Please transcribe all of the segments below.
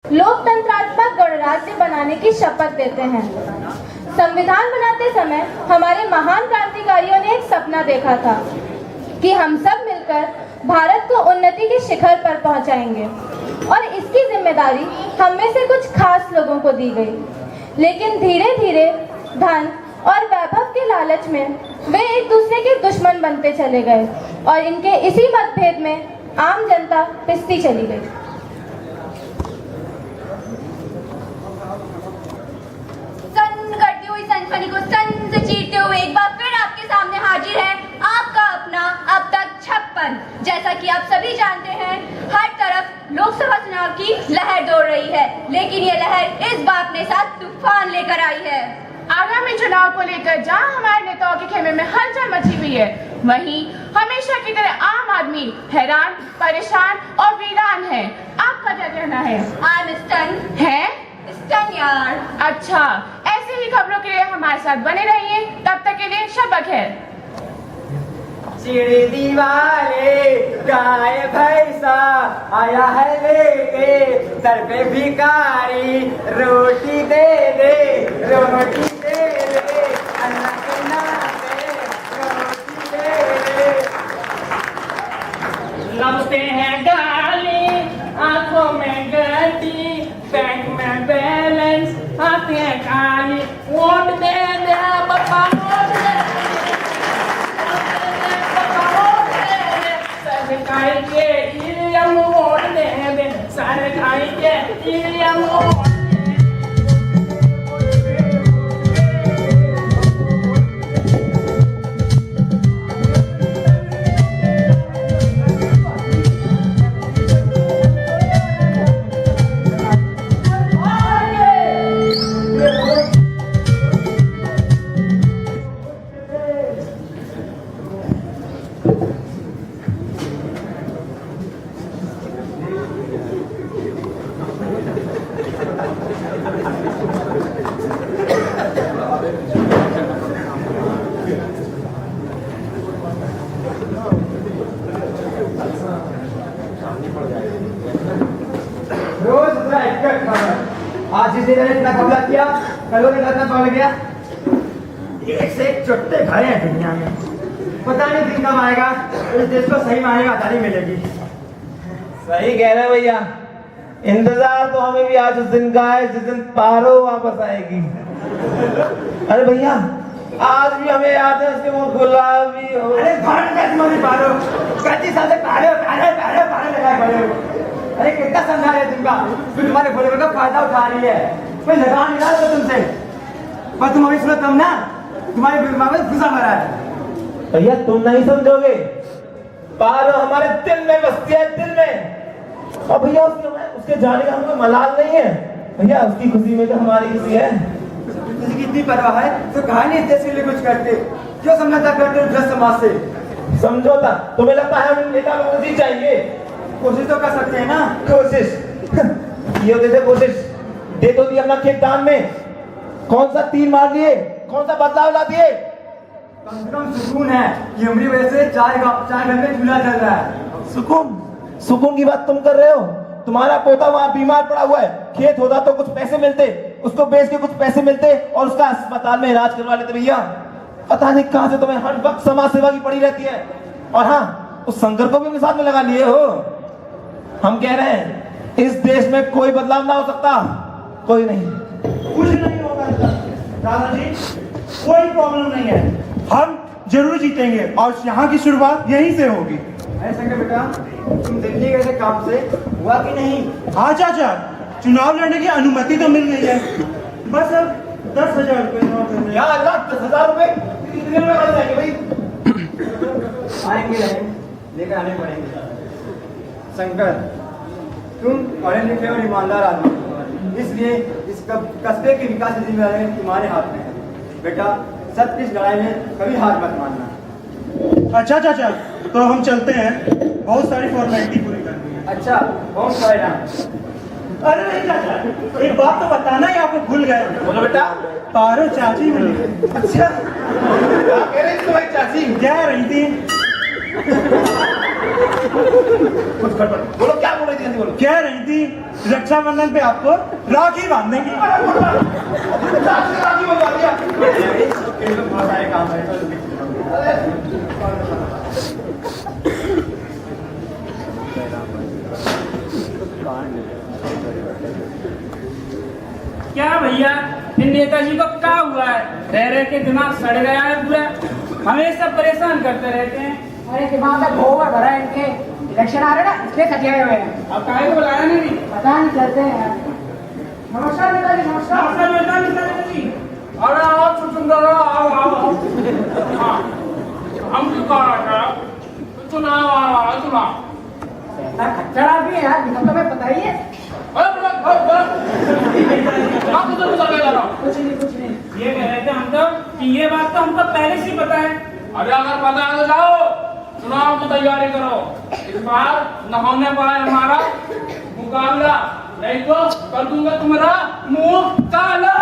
लोकतंत्रात्मक गणराज्य बनाने की शपथ देते हैं। संविधान बनाते समय हमारे महान क्रांतिकारियों ने एक सपना देखा था कि हम सब मिलकर भारत को उन्नति के शिखर पर पहुंचाएंगे और इसकी जिम्मेदारी हम में से कुछ खास लोगों को दी गई। लेकिन धीरे धीरे धन और वैभव के लालच में वे एक दूसरे के दुश्मन बनते चले गए और इनके इसी मतभेद में आम जनता पिसती चली गई। सनसनी को सन से चीरते हुए एक बार फिर आपके सामने हाजिर है आपका अपना अब तक 56। जैसा कि आप सभी जानते हैं, हर तरफ लोकसभा चुनाव की लहर दौड़ रही है, लेकिन ये लहर इस बार अपने साथ तूफान लेकर आई है। आगामी चुनाव को लेकर जहां हमारे नेताओं के खेमे में हलचल मची हुई है, वहीं हमेशा की तरह आम आदमी हैरान, परेशान और वीरान है। आपका क्या कहना है? I'm stunned। है स्टन यार। अच्छा, ऐसे ही खबरों के लिए हमारे साथ बने रहिए। तब तक के लिए शब बखैर। चिड़ी दीवाले गाय भैंसा आया है लेके दर पे भिखारी, रोटी दे दे रोटी दे दे, अल्लाह के नाम पे रोटी दे दे। लबते हैं गाली, आंखों में गड्डी, बैंक में बैलेंस, आते हैं खाली। वोट दे दे पापा, वोट दे दे पापा, वोट दे दे। सरकारी के ईएम वोट दे दे, सरकारी के ईएम वोट। आज जिस दिन इतना कमला किया, कल ने कितना पड़ गया। एक से एक चुट्टे खड़े हैं दुनिया में। पता नहीं दिन कब आएगा इस देश को सही मायने में आजादी मिलेगी। सही कह रहे भैया, इंतजार तो हमें भी आज उस दिन का है जिस दिन पारो वापस आएगी। अरे भैया, आज भी हमें याद है उसके वो गुलाबी हो। अरे भाड़ कैसे मम्मी पारो, 35 साल से पारे लगाए खड़े हो। अरे कितना समझा रहे तुमका, फिर तुम्हारे बोले का फायदा उठा रही है। कोई लगा नहीं रहा तुमसे, पर तुम अभी सुनो तब ना, तुम्हारे दिमाग में घुसा मरा है। भैया तुम नहीं समझोगे, पारो हमारे दिल में बसती है, दिल में। और भैया उसके जाने का हमें मलाल नहीं है भैया, उसकी खुशी में तो हमारी खुशी है। किसी की इतनी परवाह है तो कहा नहीं देश के लिए कुछ करते, क्यों समझौता करते हो भ्रष्ट समाज से? समझौता तुम्हें लगता है हमें नेता लोगों को चाहिए? कोशिश तो कर सकते हैं ना। कोशिश ये होते थे, कोशिश दे तो दी अपना खेत दान में। कौन सा तीर मार दिए, कौन सा बदलाव ला दिए? कम से कम सुकून है कि हमारी वजह से चाय घर में चूल्हा जल रहा है। सुकून की बात तुम कर रहे हो। तुम्हारा पोता वहाँ बीमार पड़ा हुआ है, खेत होता तो कुछ पैसे मिलते, उसको बेच के कुछ पैसे मिलते और उसका अस्पताल में इलाज करवा लेते। भैया पता नहीं कहां से तुम्हें हर वक्त समाज सेवा की पड़ी रहती है। और हाँ, उस शंकर को भी अपने साथ में लगा लिए हो। हम कह रहे हैं इस देश में कोई बदलाव ना हो सकता, कोई नहीं। कुछ नहीं होगा दादाजी, कोई प्रॉब्लम नहीं है, हम जरूर जीतेंगे और यहाँ की शुरुआत यहीं से होगी। अरे शंकर बेटा, तुम दिल्ली गए थे काम से, हुआ कि नहीं? हाँ चाचा, चुनाव लड़ने की अनुमति तो मिल गई है, बस अब 10,000 रुपए। या अल्लाह, 10,000 रुपए कितने में मिल जाएंगे भाई? आएंगे लेकर आने पड़ेंगे। शंकर, तुम पढ़े लिखे और ईमानदार आदमी, इसलिए इस कस्बे के विकास की जिम्मेदारी तुम्हारे हाथ में है। बेटा, सत्य इस लड़ाई में कभी हार मत मानना। अच्छा चाचा, तो हम चलते हैं, बहुत सारी फॉर्मेलिटी पूरी करनी है। अच्छा, कौन पढ़ेगा? अरे नहीं चाचा, एक बात तो बताना ही आपको भूल गए। बोलो बेटा। पारो चाची मिली। अच्छा क्या कह रही थी तुम्हारी चाची? कह रही थी कुछ गड़बड़ बोलो, क्या बोल रही थी? जल्दी बोलो। कह रही थी रक्षाबंधन पे आपको राखी बांधेंगी। राखी बंधवा दिया। बहुत सारे काम है। क्या भैया, इन नेताजी को क्या हुआ है? रह रह के दिमाग सड़ गया है पूरा, हमेशा परेशान करते रहते हैं। अरे दिमाग में गोबर भरा है इनके, इलेक्शन आ रहे ना इसलिए खटियाए हुए हैं। अब काहे को बुलाया नहीं? पता नहीं चलते हैं। नमस्कार नेताजी, नमस्कार। नमस्कार नेताजी। अरे आओ चुचुंदर, आओ आओ आओ। हाँ, हम क्यों कह रहा था? चुनाव आ रहा है, चुनाव। खच्चर आदमी है यार, तो तुम्हें पता ही है। अरे आप उधर चले जा रहा हूँ। कुछ नहीं। ये कह रहे थे हम तो कि ये बात तो हमको पहले से ही पता है। अरे अगर पता है तो जाओ, चुनाव की तैयारी करो। इस बार न होने पाए हमारा मुकाबला, नहीं तो कर दूंगा तुम्हारा मुंह काला।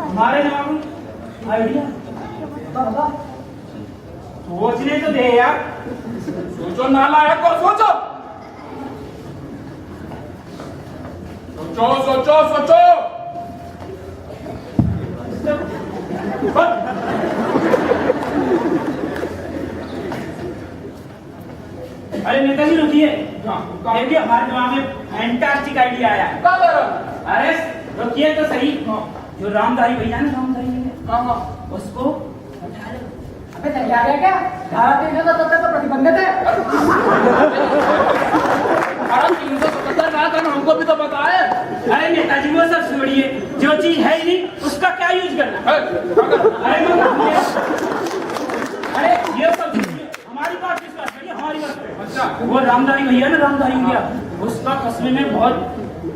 हमारे नाम आइडिया सोचने तो दे यार। सोचो नालायक को, सोचो सोचो सोचो सोचो। अरे नेताजी रुकिए, देखिए हमारे दिमाग में फैंटास्टिक आइडिया आया है। अरे रुकिए तो सही, जो रामधारी भैया ना, रामधारी भैया उसको अबे तैयार है क्या? धारा 377 तो प्रतिबंधित है। धारा 377 कहा था ना, हमको भी तो पता है। अरे नेताजी वो सब छोड़िए, जो चीज है ही नहीं उसका क्या यूज करना। अरे ये सब छोड़िए, हमारी बात किस बात करिए, हमारी बात करिए। अच्छा, वो रामधारी भैया ना, रामधारी भैया, उसका कस्बे में बहुत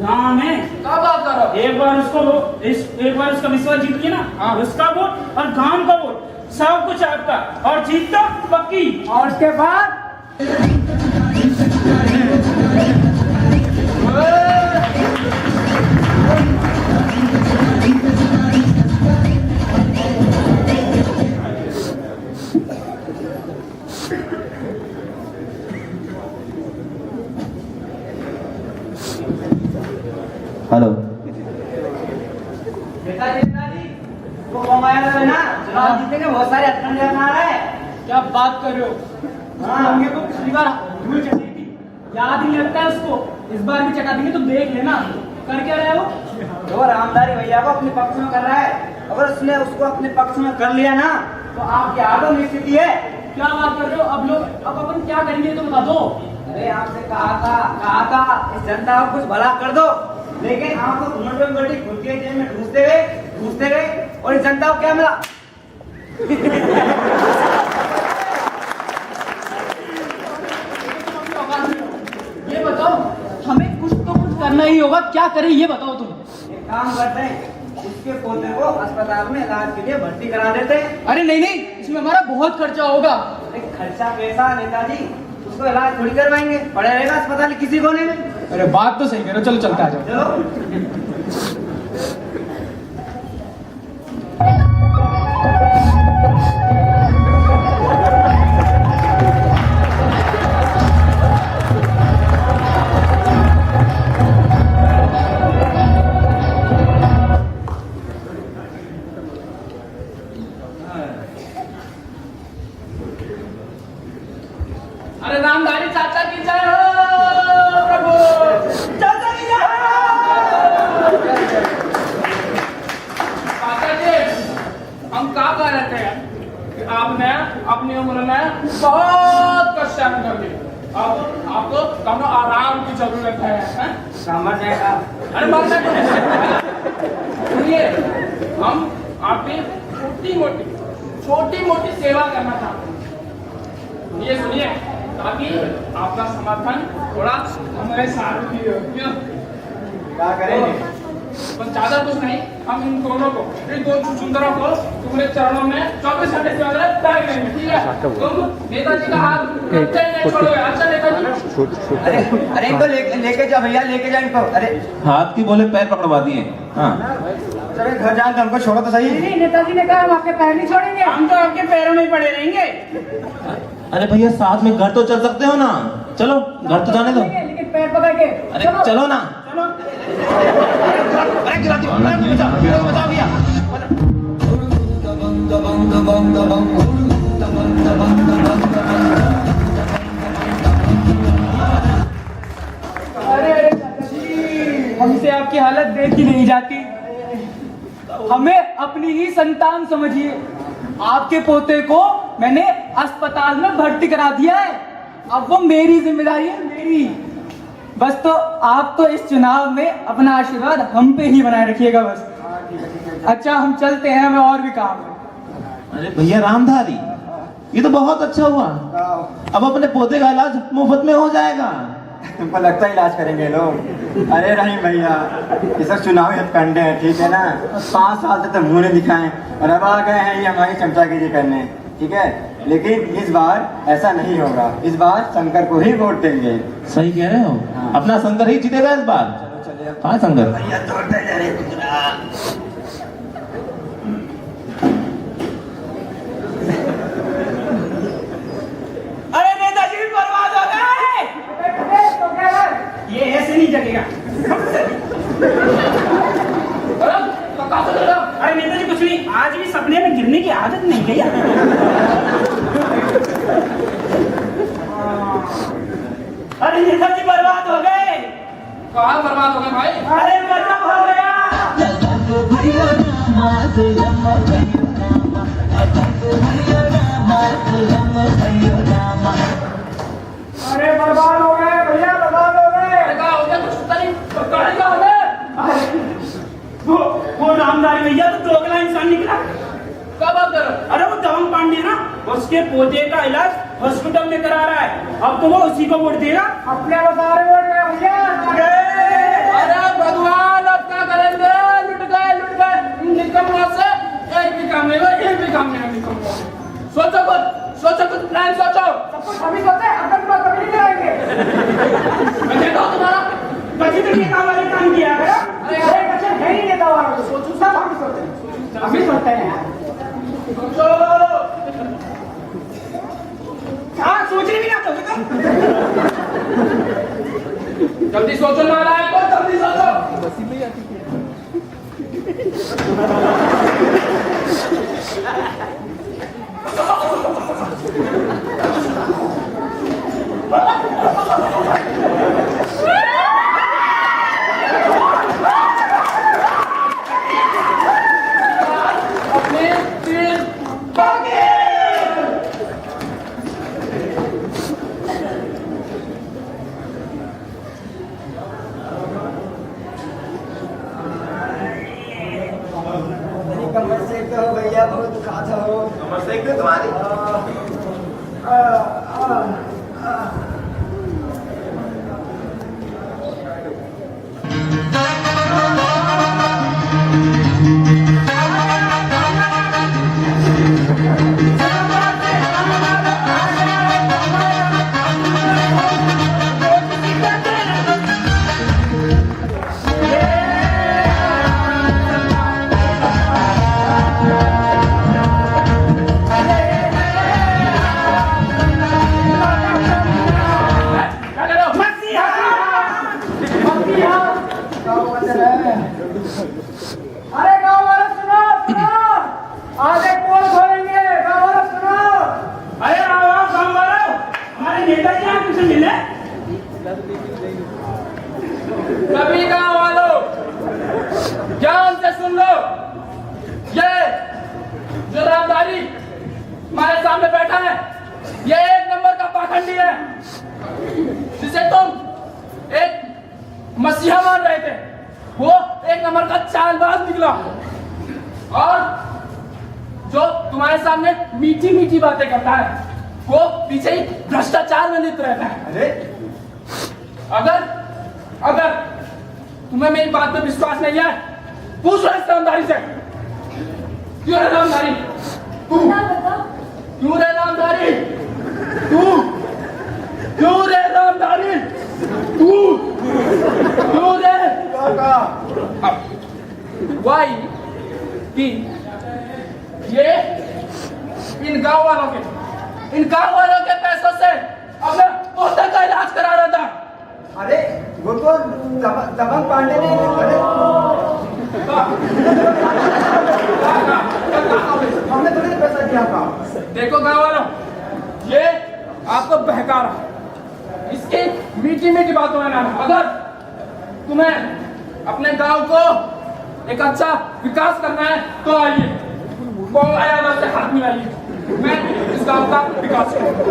नाम है। क्या बात कर रहा हो? एक बार उसका विश्वास जीत गया ना, उसका वोट और गांव का वोट सब कुछ आपका, और जीत तो पक्की। और उसके बाद हेलो, वो कमाया था ना, चुनाव जीतेंगे, बहुत सारे अटकन आ रहा है। क्या बात कर रहे हो? हाँ, होंगे तो पिछली बार धूल चटी थी, याद ही नहीं लगता है उसको। इस बार भी चटा देंगे, तुम देख लेना। कर क्या रहे हो? वो रामधारी भैया को अपने पक्ष में कर रहा है। अगर उसने उसको अपने पक्ष में कर लिया ना, तो आपकी आदम स्थिति है। क्या बात कर रहे हो? अब अपन क्या करेंगे तो बता दो। अरे आपसे कहा था इस जनता को कुछ भला कर दो, लेकिन आपको घूमट में बड़ी खुद के जेब में घुसते गए और इस जनता को क्या मिला? ये बताओ, हमें कुछ तो कुछ करना ही होगा, क्या करें ये बताओ तुम। एक काम करते हैं, उसके पोते को अस्पताल में इलाज के लिए भर्ती करा देते हैं। अरे नहीं, इसमें हमारा बहुत खर्चा होगा। अरे खर्चा पैसा नेताजी, उसको इलाज थोड़ी करवाएंगे, पड़े रहेगा अस्पताल किसी कोने में। अरे बात तो सही कह रहे हो, चलो चलते आ जाओ। चलो। अरे रामधारी चाचा की जय हो प्रभु, चाचा की जय हो। चाचा जी, हम क्या कह रहे थे कि आपने अपनी उम्र में बहुत कष्ट कर दी, अब आपको दोनों आराम की जरूरत है, हैं? मर जाएगा। अरे मरना क्यों नहीं? सुनिए, हम आपकी छोटी मोटी सेवा करना चाहते हैं। ये सुनिए, ताकि आपका समर्थन थोड़ा हमारे साथ भी हो। क्या करेंगे? बस ज्यादा कुछ नहीं, हम इन दो सुंदरों को तुम्हारे चरणों में 24 घंटे से ज्यादा बैठ लेंगे, ठीक है? तुम नेताजी का हाथ कच्चे नहीं छोड़ोगे। अच्छा नेताजी, अरे अरे इनको लेके जा भैया, लेके जा इनको। अरे हाथ की बोले पैर पकड़वा दिए। हाँ चलो घर जान तो हमको छोड़ो तो सही। नेताजी ने कहा हम आपके पैर नहीं छोड़ेंगे, हम तो आपके पैरों में पड़े रहेंगे। अरे भैया साथ में घर तो चल सकते हो ना, चलो घर तो जाने दो। लेकिन पैर पकड़ के अरे चलो ना। अरे गिराती हो, बचाओ भैया। अरे हमसे आपकी हालत देखी नहीं जाती, हमें अपनी ही संतान समझिए। आपके पोते को मैंने अस्पताल में भर्ती करा दिया है, अब वो मेरी जिम्मेदारी है, मेरी। बस तो आप तो इस चुनाव में अपना आशीर्वाद हम पे ही बनाए रखिएगा बस। अच्छा हम चलते हैं, हमें और भी काम है। अरे भैया रामधारी, ये तो बहुत अच्छा हुआ, अब अपने पोते का इलाज मुफ्त में हो जाएगा। तुमको लगता है इलाज करेंगे लोग? अरे रहीम भैया, ये सब चुनावी हथकंडे हैं, ठीक है ना। 5 साल से तो मुंह नहीं दिखाए और अब आ गए हैं ये हमारी चमचागिरी करने, ठीक है। लेकिन इस बार ऐसा नहीं होगा, इस बार शंकर को ही वोट देंगे। सही कह रहे हो, अपना शंकर ही जीतेगा इस बार। कहाँ शंकर? भैया दौड़ते जा रहे गुजरा। अरे नेताजी बर्बाद हो गए, ये ऐसे नहीं जगेगा। अरे नेताजी कुछ नहीं, आज भी सपने में गिरने की आदत नहीं गई। अरे नेताजी बर्बाद हो गए। कहाँ बर्बाद हो गए भाई? अरे बर्बाद हो गया। अरे बर्बाद हो गए भैया, बर्बाद हो गए। वो रामधारी भैया तो दोगला इंसान निकला। कब आप करो? अरे वो दबंग पांडे ना, उसके पोते का इलाज हॉस्पिटल में करा रहा है, अब तो वो उसी को वोट देगा। अपने को सारे वोट गए भैया। अरे भगवान अब क्या करेंगे, लुट गए निकम्मों से। एक भी काम नहीं हुआ, एक भी काम नहीं हुआ। सोचो कुछ प्लान सोचो। सब कुछ अभी सोचे, अगर तुम कभी नहीं करेंगे। मैं कहता हूँ तुम्हारा बच्चे तो नेता वाले काम किया है। अरे बच्चे है ही नेता वाले, सोचो सब हम सोचते, अभी सोचते हैं यार। सोचो, हाँ सोचने भी ना तो जल्दी सोचो नारायण को, जल्दी सोचो। कमर से तो भैया बहुत दुखाता हो। कमर से एक तुम्हारी। अरे गाँव वाले सुनो, आज एक पोल खोलेंगे, गाँव वाले सुनो। अरे आओ गाँव वाले, हमारे नेताजी यहाँ कुछ मिले। सभी गाँव वालों ध्यान से सुन लो, ये जो रामधारी हमारे सामने बैठा है, ये 1 नंबर का पाखंडी है, जिसे तुम एक मसीहा मान रहे थे, वो 1 नंबर का चालबाज निकला। और जो तुम्हारे सामने मीठी मीठी बातें करता है, वो पीछे ही भ्रष्टाचार में लिप्त रहता है। अरे अगर तुम्हें मेरी बात पे विश्वास नहीं है, पूछ लो इस रामधारी से। क्यों रे रामधारी, तू क्यों रे रामधारी, तू क्यों रे रामधारी? वाई कि ये इन गांव वालों के पैसों से अपने पोते का इलाज करा रहा था। अरे वो तो दबंग पांडे ने हमने थोड़ी पैसा दिया था। देखो गांव वालों, ये आपको बहका रहा है। इसकी मीठी मीठी बातों में ना, अगर तुम्हें अपने गांव को एक अच्छा विकास करना है तो आइए, वो आया से हाथ मिलाइए, मैं इस गांव का विकास करूंगा।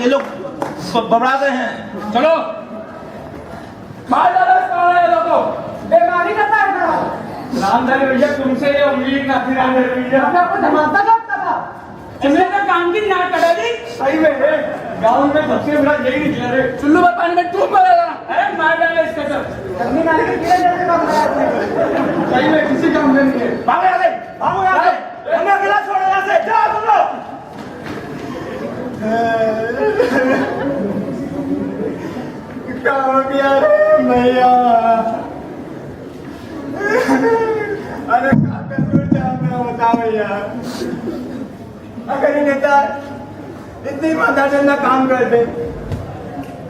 ये लोग बबड़ा गए हैं। चलो मार डालो इस गांव वाले लोगों को। बेमानी करता है ना रामधारी भैया, तुमसे ये उम्मीद ना थी। रामधारी भैया आपको धमाका करता था, तुमने तो काम की नाक कटा दी। सही में गांव में सबसे बड़ा यही निकला रे। चुल्लू पर पानी में डूब मरेगा। अरे मार डालो इसके सर। अपनी नाली के कीड़े जैसे काम कराया आपने। सही में किसी काम में नहीं है। भागो यहाँ से, भागो यहाँ से, हमें अकेला छोड़ो यहाँ से, जाओ तुम लोग। क्या हो गया रे भैया? अरे क्या कसूर था मेरा, बता भैया। अगर ये नेता इतनी ईमानदारी से ना काम करते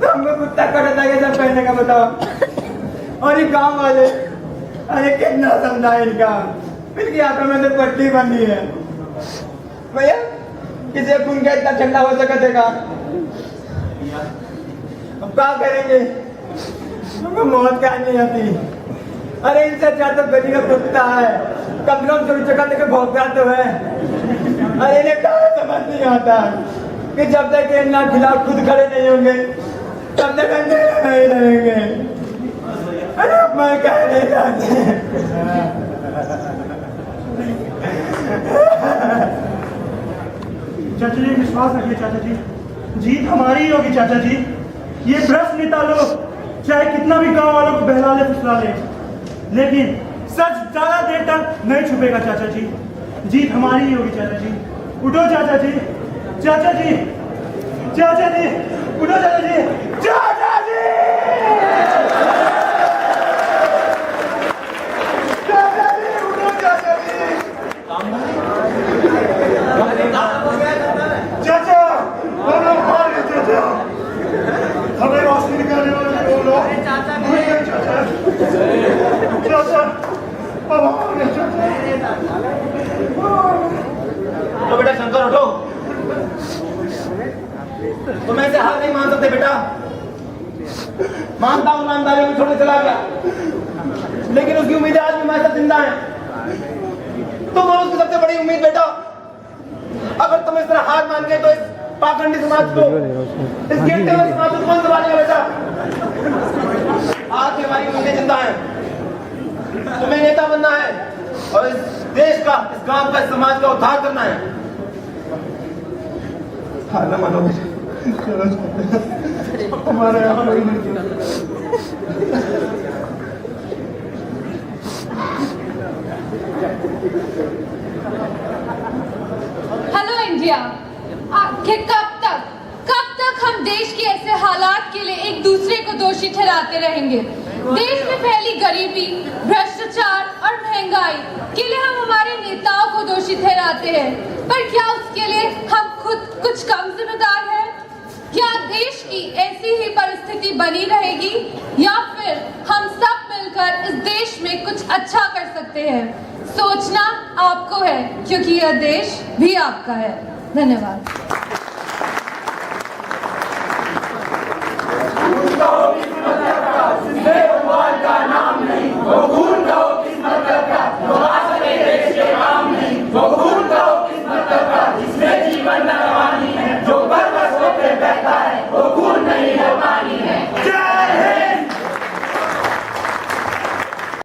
तो हमको कुत्ता कटा ये सब कहने का, बताओ। और ये गांव वाले, अरे कितना समझा इनका, इनकी आंखों में तो पट्टी बंधी है। भैया किसी खून का इतना ठंडा हो सकता है? अब क्या करेंगे, हमको मौत का नहीं आती। अरे इनसे अच्छा तो गली का कुत्ता है, कम से कम चोरी चक्कर लेकर भौंकता तो है। अरे इन्हें क्या समझ नहीं आता कि जब तक इनके खिलाफ खुद खड़े नहीं होंगे तब तक अंधेरे नहीं रहेंगे। अरे मैं कह नहीं जाते। चाचा जी विश्वास रखिए चाचा जी, जीत हमारी ही होगी चाचा जी। ये भ्रष्ट नेता लोग चाहे कितना भी गांव वालों को बहला ले फुसला ले, लेकिन सच ज्यादा देर तक नहीं छुपेगा चाचा जी। जीत हमारी ही होगी चाचा जी। उठो चाचा जी, चाचा जी, चाचा जी, उठो चाचा जी, चाचा जी, चाचा जी, उठो चाचा जी, चाचा, हम लोग हार गए चाचा, हमें रोशनी निकालने वाले वो लोग, चाचा, चाचा, अब हार गए चाचा। तो बेटा शंकर उठो, तुम ऐसे हार नहीं मान सकते बेटा। मानता हूं ईमानदारी में छोड़ के चला गया, लेकिन उसकी उम्मीदें आज भी हमारे साथ जिंदा हैं। तुम हो उसकी सबसे बड़ी उम्मीद बेटा। अगर तुम इस तरह हार मान गए तो इस पाखंडी समाज को, इस गिरते हुए समाज को कौन संभालेगा बेटा? आज भी हमारी उम्मीदें जिंदा हैं। तुम्हें नेता बनना है और इस देश का, इस गांव का, इस समाज का उद्धार करना है। हार ना मानो बेटा, हमारे यहाँ हेलो इंडिया, आखिर कब तक हम देश के ऐसे हालात के लिए एक दूसरे को दोषी ठहराते रहेंगे? देश में फैली गरीबी, भ्रष्टाचार और महंगाई के लिए हम हमारे नेताओं को दोषी ठहराते हैं, पर क्या उसके लिए हम खुद कुछ कम जिम्मेदार हैं? क्या देश की ऐसी ही परिस्थिति बनी रहेगी या फिर हम सब मिलकर इस देश में कुछ अच्छा कर सकते हैं? सोचना आपको है, क्योंकि यह देश भी आपका है। धन्यवाद।